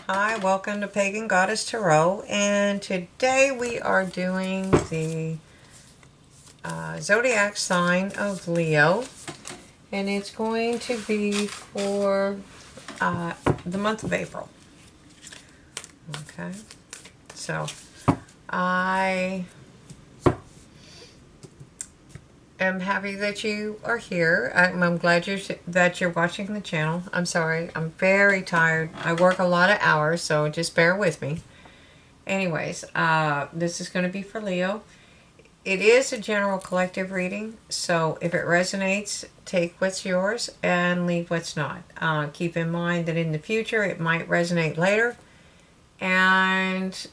Hi, welcome to Pagan Goddess Tarot, and today we are doing the zodiac sign of Leo, and it's going to be for the month of April. Okay, so I am happy that you are here. I'm glad that you're watching the channel. I'm sorry, I'm very tired. I work a lot of hours, so just bear with me. Anyways, this is going to be for Leo. It is a general collective reading, so if it resonates, take what's yours and leave what's not. Keep in mind that in the future it might resonate later, and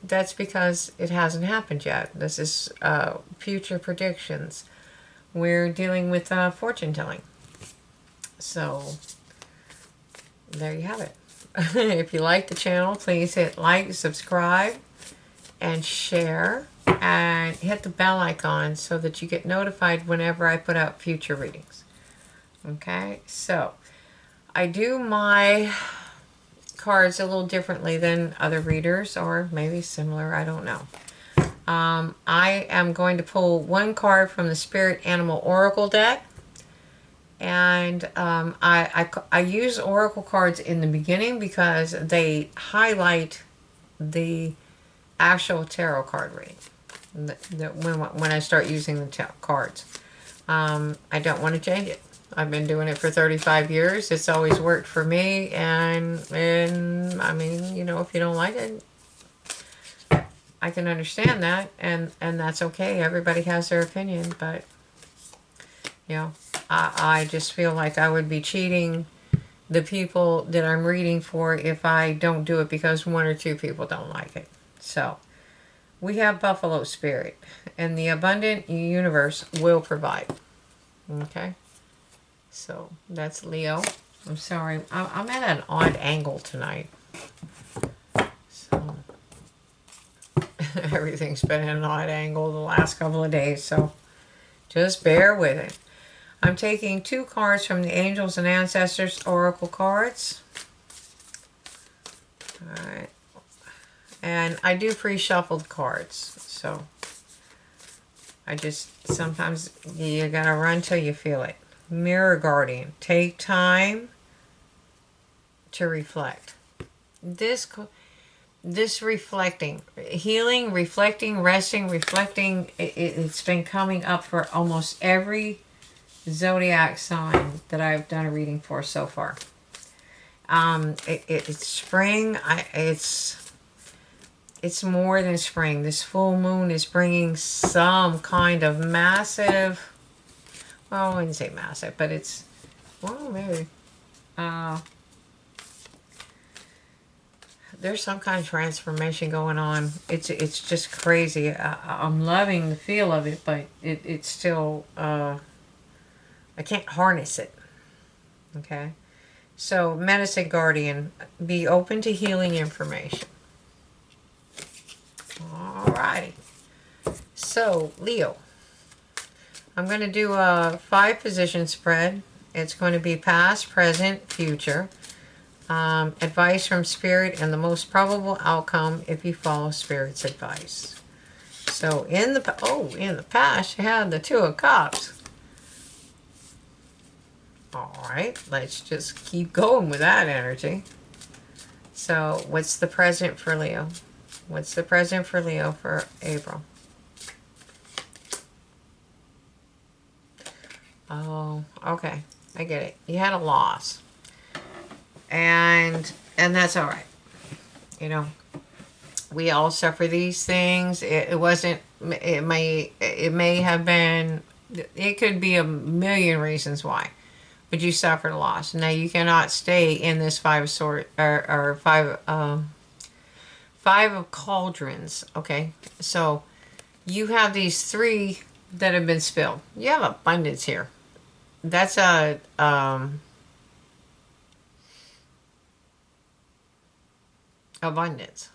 that's because it hasn't happened yet. This is future predictions. We're dealing with fortune telling. So there you have it. If you like the channel, please hit like, subscribe, and share, and hit the bell icon so that you get notified whenever I put out future readings. Okay, so I do my cards a little differently than other readers, or maybe similar, I don't know. I am going to pull one card from the Spirit Animal Oracle deck, and I use Oracle cards in the beginning because they highlight the actual tarot card reading when I start using the cards. I don't want to change it. I've been doing it for 35 years. It's always worked for me, and I mean, you know, if you don't like it, I can understand that, and that's okay. Everybody has their opinion, but you know, I just feel like I would be cheating the people that I'm reading for if I don't do it because one or two people don't like it. So we have Buffalo Spirit, and the abundant universe will provide. Okay, so that's Leo. I'm sorry, I'm at an odd angle tonight. So everything's been at an odd angle the last couple of days, so just bear with it. I'm taking two cards from the Angels and Ancestors Oracle cards. Alright. And I do pre-shuffle the cards, so I just, sometimes you gotta run till you feel it. Mirror Guardian. Take time to reflect. This reflecting, healing, reflecting, resting, reflecting, it's been coming up for almost every zodiac sign that I've done a reading for so far. It's spring. It's more than spring. This full moon is bringing some kind of massive, well, I wouldn't say massive, but it's, well, maybe there's some kind of transformation going on. It's just crazy. I'm loving the feel of it, but it's still I can't harness it. Okay, so Medicine Guardian, be open to healing information. Alrighty, so Leo, I'm going to do a 5-position spread. It's going to be past, present, future. Advice from Spirit and the most probable outcome if you follow Spirit's advice. So in the past, you had the Two of Cups. All right, let's just keep going with that energy. So what's the present for Leo? What's the present for Leo for April? Oh, okay, I get it. You had a loss, and that's all right. You know, we all suffer these things. It wasn't. It may have been. It could be a million reasons why, but you suffered a loss. Now you cannot stay in this five of cauldrons. Okay, so you have these 3 that have been spilled. You have abundance here. That's a abundance.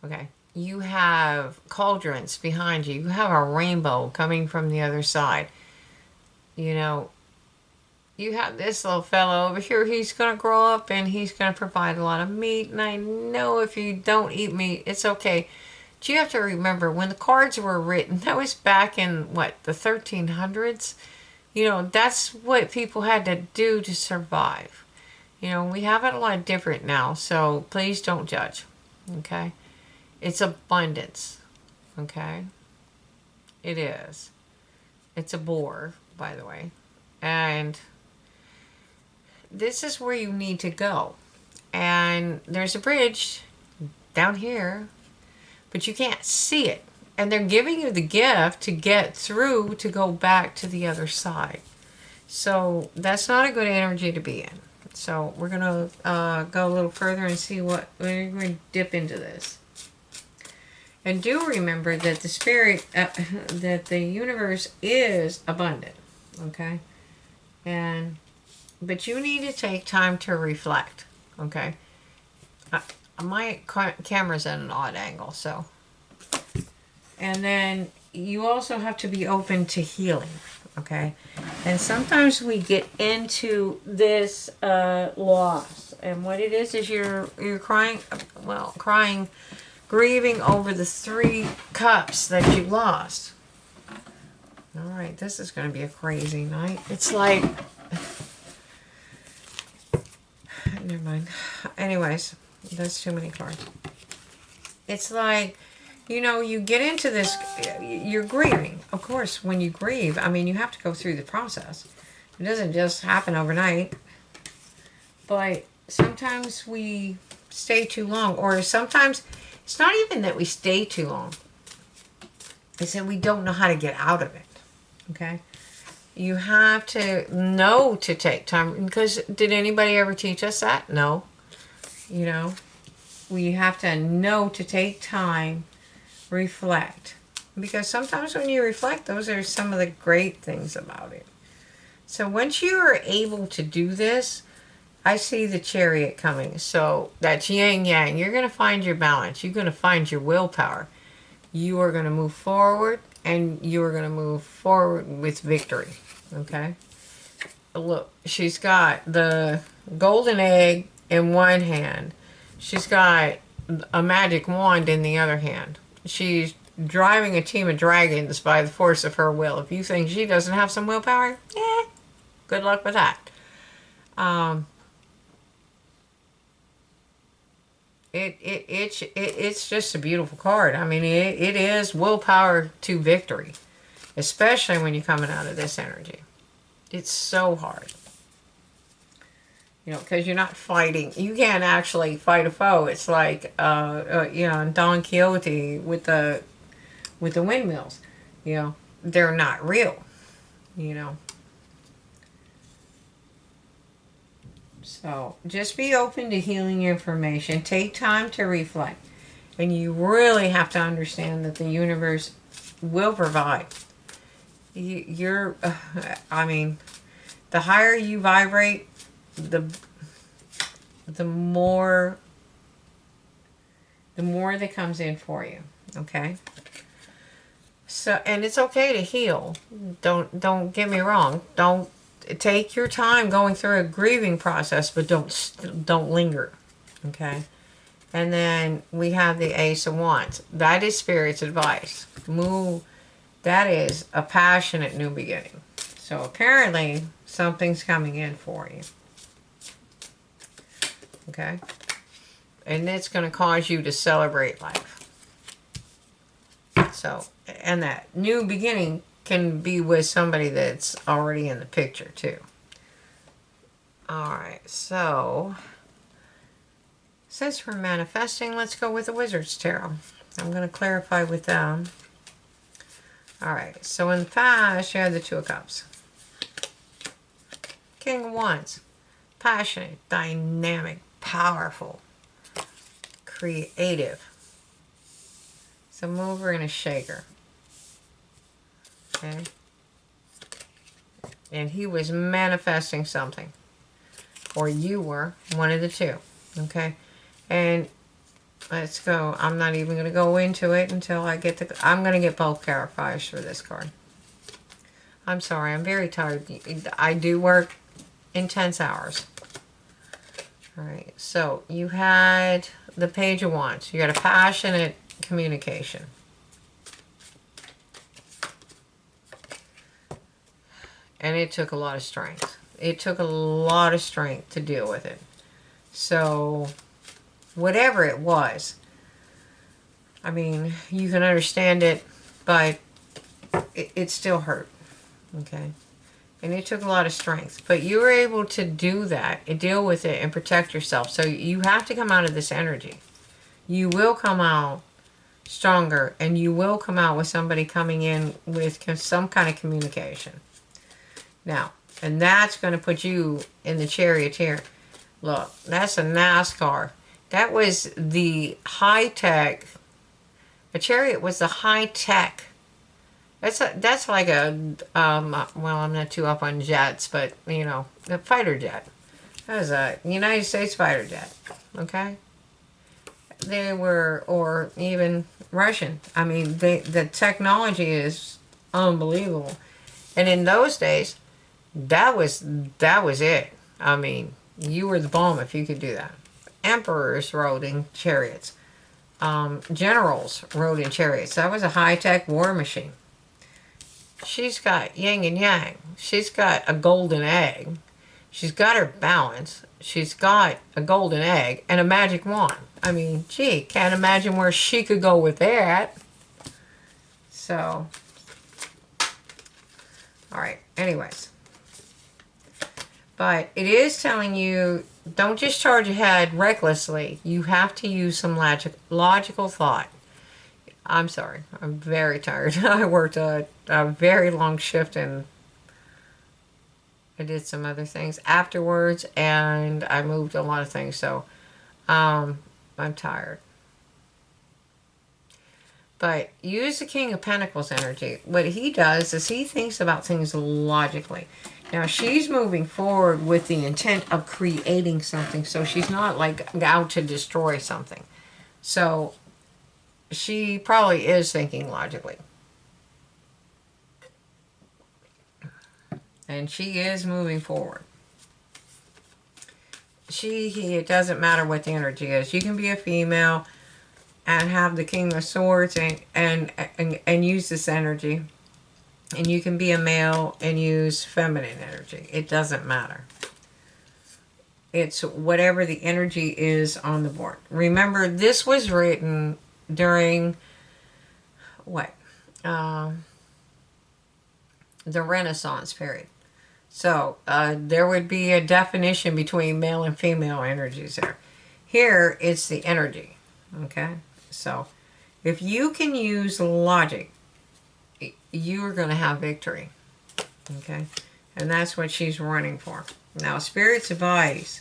Okay, you have cauldrons behind you. You have a rainbow coming from the other side. You know, you have this little fellow over here. He's going to grow up and he's going to provide a lot of meat. And I know if you don't eat meat, it's okay. But you have to remember when the cards were written, that was back in what, the 1300s? You know, that's what people had to do to survive. You know, we have it a lot different now, so please don't judge. Okay? It's abundance. Okay? It is. It's a boar, by the way. And this is where you need to go. And there's a bridge down here, but you can't see it. And they're giving you the gift to get through to go back to the other side. So that's not a good energy to be in. So we're going to go a little further and see what, we're going to dip into this. And do remember that the spirit, that the universe is abundant. Okay? But you need to take time to reflect. Okay? My camera's at an odd angle, so. And then you also have to be open to healing. Okay? And sometimes we get into this loss. And what it is you're crying, grieving over the 3 cups that you lost. All right, this is going to be a crazy night. It's like, never mind. Anyways, that's too many cards. It's like, you know, you get into this, you're grieving. Of course, when you grieve, I mean, you have to go through the process. It doesn't just happen overnight. But sometimes we stay too long. Or sometimes, it's not even that we stay too long. It's that we don't know how to get out of it. Okay? You have to know to take time. Because did anybody ever teach us that? No. You know? We have to know to take time, reflect. Because sometimes when you reflect, those are some of the great things about it. So once you are able to do this, I see the Chariot coming. So that's yin yang. You're going to find your balance. You're going to find your willpower. You are going to move forward, and you are going to move forward with victory. Okay? Look, she's got the golden egg in one hand. She's got a magic wand in the other hand. She's driving a team of dragons by the force of her will. If you think she doesn't have some willpower, good luck with that. It's just a beautiful card. I mean, it is willpower to victory, especially when you're coming out of this energy. It's so hard. You know, because you're not fighting. You can't actually fight a foe. It's like, you know, Don Quixote with the windmills. You know, they're not real. You know. So just be open to healing information. Take time to reflect. And you really have to understand that the universe will provide. I mean, the higher you vibrate, the more that comes in for you. Okay? So, and it's okay to heal. Don't get me wrong. Don't take your time going through a grieving process, but don't linger. Okay? And then we have the Ace of Wands. That is Spirit's advice. That is a passionate new beginning. So apparently something's coming in for you. Okay? And it's going to cause you to celebrate life. So, and that new beginning can be with somebody that's already in the picture too. Alright, so since we're manifesting, let's go with the Wizard's Tarot. I'm going to clarify with them. Alright, so in the past you had the Two of Cups. King of Wands. Passionate, dynamic, powerful, creative. It's a mover and a shaker. Okay? And he was manifesting something. Or you were, one of the two. Okay? And let's go. I'm not even going to go into it until I get the... I'm going to get both clarifiers for this card. I'm sorry, I'm very tired. I do work intense hours. All right, so you had the Page of Wands. You had a passionate communication. And it took a lot of strength. It took a lot of strength to deal with it. So, whatever it was, I mean, you can understand it, but it still hurt. Okay? And it took a lot of strength. But you were able to do that and deal with it and protect yourself. So, you have to come out of this energy. You will come out stronger, and you will come out with somebody coming in with some kind of communication. Now, and that's going to put you in the Charioteer. Look, that's a NASCAR. That was the high-tech. A chariot was the high-tech. That's like a, well, I'm not too up on jets, but, you know, a fighter jet. That was a United States fighter jet, okay? They were, or even Russian. I mean, the technology is unbelievable. And in those days, that was it. I mean, you were the bomb if you could do that. Emperors rode in chariots. Generals rode in chariots. That was a high-tech war machine. She's got yin and yang. She's got a golden egg. She's got her balance. She's got a golden egg and a magic wand. I mean, gee, can't imagine where she could go with that. So, all right, anyways. But it is telling you, don't just charge ahead recklessly. You have to use some logical thought. I'm sorry. I'm very tired. I worked a very long shift and I did some other things afterwards, and I moved a lot of things. So I'm tired. But use the King of Pentacles energy. What he does is he thinks about things logically. Now, she's moving forward with the intent of creating something, so she's not like out to destroy something. So she probably is thinking logically. And she is moving forward. It doesn't matter what the energy is. You can be a female and have the King of Swords and use this energy. And you can be a male and use feminine energy. It doesn't matter. It's whatever the energy is on the board. Remember, this was written during what? The Renaissance period. So there would be a definition between male and female energies there. Here, it's the energy. Okay? So if you can use logic, you are going to have victory. Okay? And that's what she's running for. Now, Spirit's advice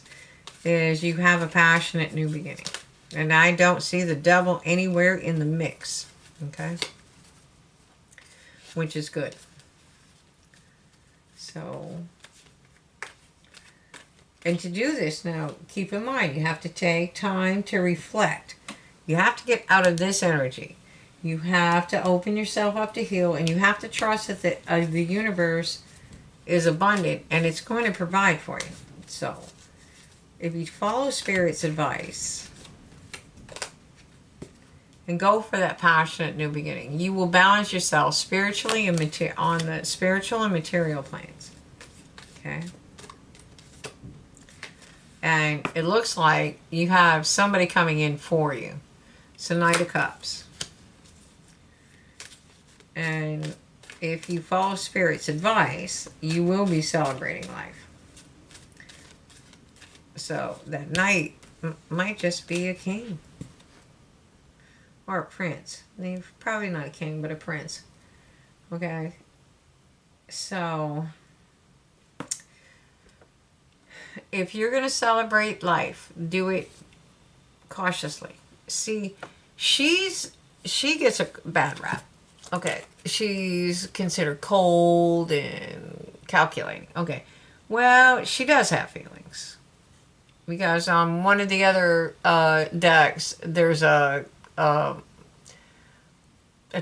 is you have a passionate new beginning. And I don't see the devil anywhere in the mix. Okay? Which is good. So, and to do this now, keep in mind, you have to take time to reflect. You have to get out of this energy. You have to open yourself up to heal, and you have to trust that the universe is abundant and it's going to provide for you. So, if you follow Spirit's advice and go for that passionate new beginning, you will balance yourself spiritually and on the spiritual and material planes. Okay? And it looks like you have somebody coming in for you. It's the Knight of Cups. And if you follow Spirit's advice, you will be celebrating life. So that knight might just be a king. Or a prince. Probably not a king, but a prince. Okay? So, if you're going to celebrate life, do it cautiously. See, she gets a bad rap. Okay, she's considered cold and calculating. Okay, well, she does have feelings. Because on one of the other decks, there's a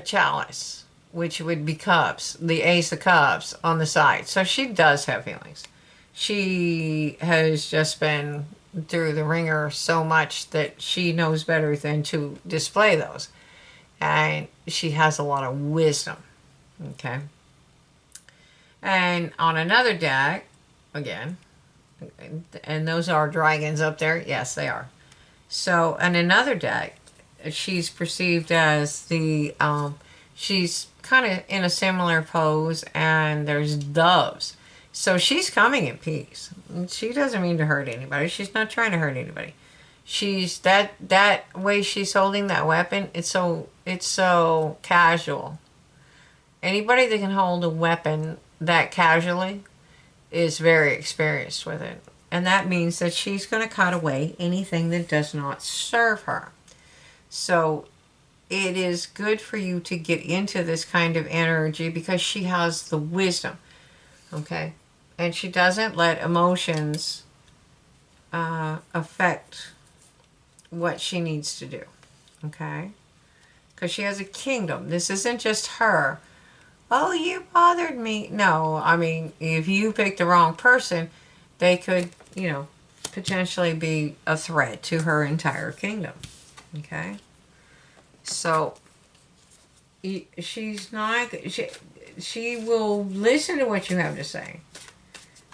chalice, which would be cups, the Ace of Cups on the side. So she does have feelings. she has just been through the ringer so much that she knows better than to display those. And she has a lot of wisdom. Okay. And on another deck, again, and those are dragons up there. Yes, they are. So, on another deck, she's perceived as she's kind of in a similar pose, and there's doves. So she's coming in peace. She doesn't mean to hurt anybody. She's not trying to hurt anybody. She's that way she's holding that weapon. It's so casual. Anybody that can hold a weapon that casually is very experienced with it. And that means that she's going to cut away anything that does not serve her. So it is good for you to get into this kind of energy because she has the wisdom. Okay? And she doesn't let emotions affect what she needs to do. Okay? Because she has a kingdom. This isn't just her. Oh, you bothered me. No, I mean, if you pick the wrong person, they could, potentially be a threat to her entire kingdom. Okay? So, she's not, she will listen to what you have to say,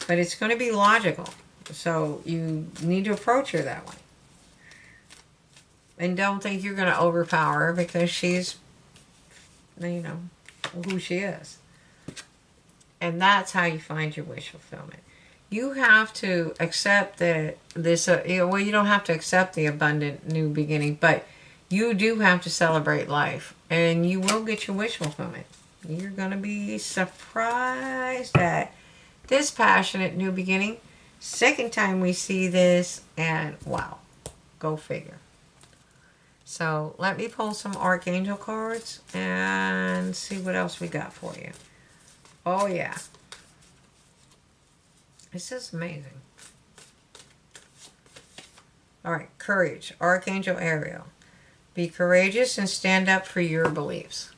but it's going to be logical. So, you need to approach her that way. And don't think you're going to overpower her because she's, who she is. And that's how you find your wish fulfillment. You have to accept that you don't have to accept the abundant new beginning, but you do have to celebrate life, and you will get your wish fulfillment. You're going to be surprised at this passionate new beginning. Second time we see this, and wow, go figure. So let me pull some Archangel cards and see what else we got for you. Oh yeah. This is amazing. Alright, courage. Archangel Ariel. Be courageous and stand up for your beliefs.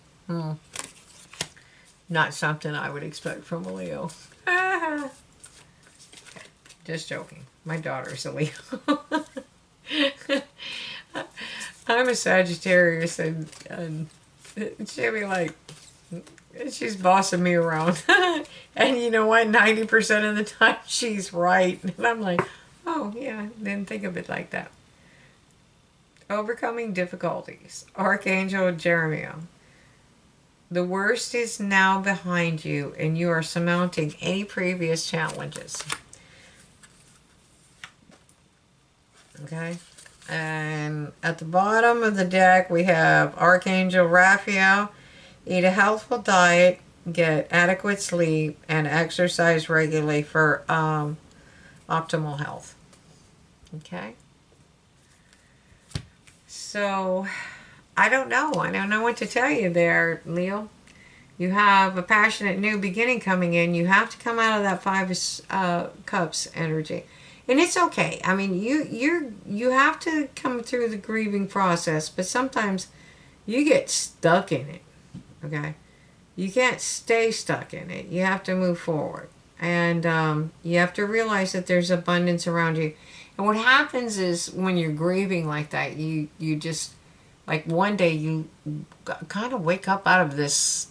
Not something I would expect from a Leo. Okay, just joking. My daughter's a Leo. I'm a Sagittarius, and she'll be like, she's bossing me around. And you know what? 90% of the time she's right. And I'm like, oh yeah, didn't think of it like that. Overcoming difficulties. Archangel Jeremiah. The worst is now behind you, and you are surmounting any previous challenges. Okay? And at the bottom of the deck, we have Archangel Raphael. Eat a healthful diet, get adequate sleep, and exercise regularly for optimal health. Okay? So, I don't know. I don't know what to tell you there, Leo. You have a passionate new beginning coming in. You have to come out of that Five of Cups energy. And it's okay. I mean, you have to come through the grieving process, but sometimes you get stuck in it. Okay? You can't stay stuck in it. You have to move forward. And you have to realize that there's abundance around you. And what happens is when you're grieving like that, you just, like one day you kind of wake up out of this,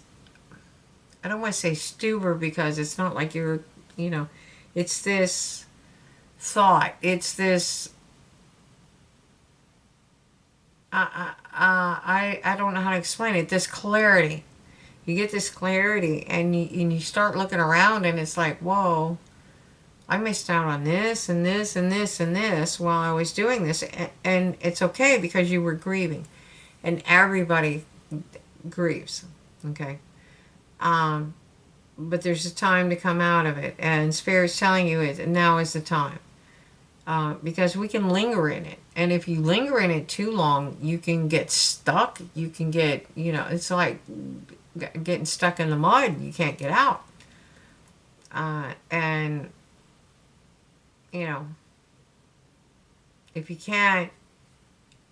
I don't want to say stupor because it's not like you're, it's this thought. It's this, I don't know how to explain it, this clarity. You get this clarity and you start looking around and it's like, whoa, I missed out on this and this and this and this while I was doing this. And it's okay because you were grieving. And everybody grieves, okay? But there's a time to come out of it. And Spirit's telling you now is the time. Because we can linger in it. And if you linger in it too long, you can get stuck. You can get, it's like getting stuck in the mud. You can't get out. And, if you can't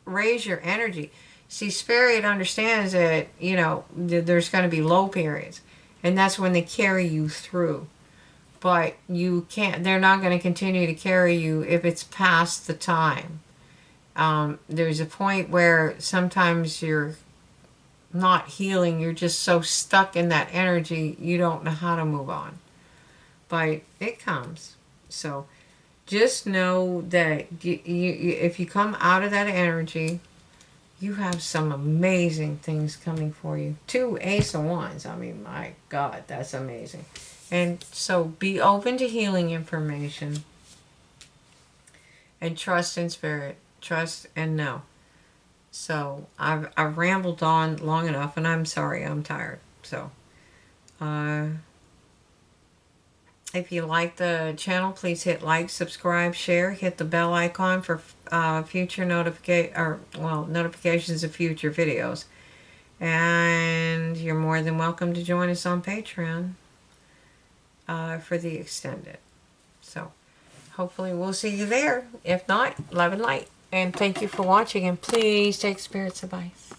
raise your energy. See, Spirit understands that, there's going to be low periods. And that's when they carry you through. but you can't, they're not going to continue to carry you if it's past the time. There's a point where sometimes you're not healing, you're just so stuck in that energy, you don't know how to move on. But it comes. So just know that if you come out of that energy, you have some amazing things coming for you. 2 Ace of Wands. I mean, my God, that's amazing. And so be open to healing information. And trust in spirit. Trust and know. So I've rambled on long enough, and I'm sorry, I'm tired. So if you like the channel, please hit like, subscribe, share, hit the bell icon for future notifications of future videos. And you're more than welcome to join us on Patreon for the extended. So hopefully we'll see you there. If not, love and light. And thank you for watching. And please take spirits advice.